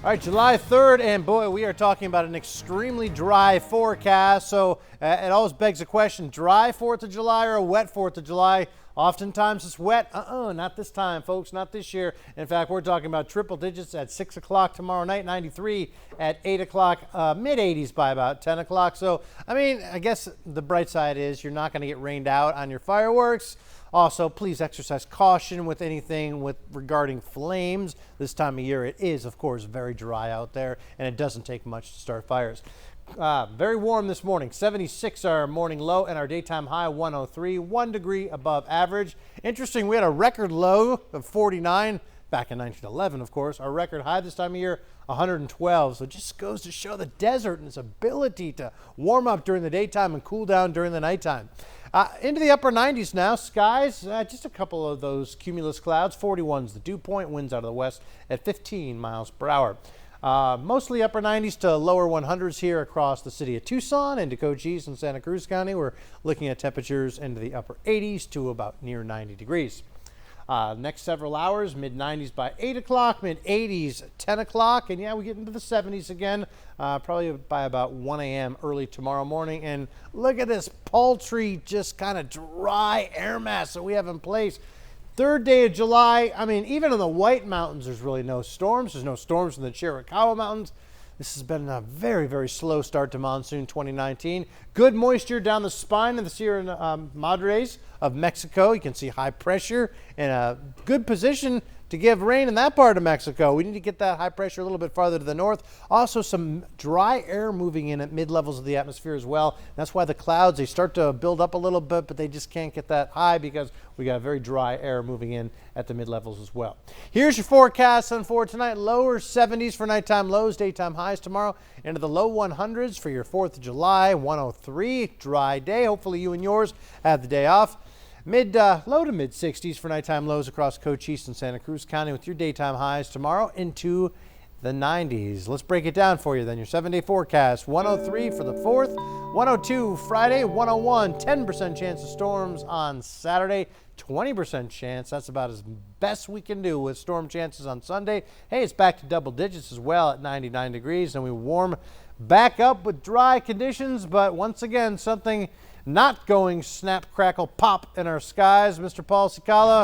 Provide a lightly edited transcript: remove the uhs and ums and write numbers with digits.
All right, July 3rd, and boy, we are talking about an extremely dry forecast. So it always begs the question, dry 4th of July or a wet 4th of July? Oftentimes it's wet. Not this time, folks, not this year. In fact, we're talking about triple digits at 6 o'clock tomorrow night, 93 at 8 o'clock, mid-80s by about 10 o'clock. So, I mean, I guess the bright side is you're not going to get rained out on your fireworks. Also, please exercise caution with anything regarding flames. This time of year, it is, of course, very dry out there, and it doesn't take much to start fires. Very warm this morning, 76 our morning low, and our daytime high 103, 1 degree above average. Interesting, we had a record low of 49 back in 1911, of course. Our record high this time of year, 112. So it just goes to show the desert and its ability to warm up during the daytime and cool down during the nighttime. Into the upper 90s now. Skies, just a couple of those cumulus clouds. 41's the dew point. Winds out of the west at 15 miles per hour. Mostly upper 90s to lower 100s here across the city of Tucson and Cochise and Santa Cruz County. We're looking at temperatures into the upper 80s to about near 90 degrees. Next several hours, mid-90s by 8 o'clock, mid-80s 10 o'clock, and yeah, we get into the 70s again, probably by about 1 a.m. early tomorrow morning. And look at this paltry, just kind of dry air mass that we have in place. Third day of July, I mean, even in the White Mountains, there's really no storms. There's no storms in the Chiricahua Mountains. This has been a very, very slow start to monsoon 2019. Good moisture down the spine of the Sierra Madres of Mexico. You can see high pressure in a good position to give rain in that part of Mexico. We need to get that high pressure a little bit farther to the north. Also, some dry air moving in at mid-levels of the atmosphere as well. That's why the clouds, they start to build up a little bit, but they just can't get that high because we got very dry air moving in at the mid-levels as well. Here's your forecast for tonight. Lower 70s for nighttime lows, daytime highs tomorrow. Into the low 100s for your 4th of July, 103. Dry day. Hopefully you and yours have the day off. Low to mid 60s for nighttime lows across Cochise and Santa Cruz County with your daytime highs tomorrow into the 90s. Let's break it down for you then. Your 7-day forecast, 103 for the 4th, 102 Friday, 101, 10% chance of storms on Saturday, 20% chance. That's about as best we can do with storm chances on Sunday. Hey, it's back to double digits as well at 99 degrees, and we warm back up with dry conditions, but once again, something not going snap, crackle, pop in our skies. Mr. Paul Cicala.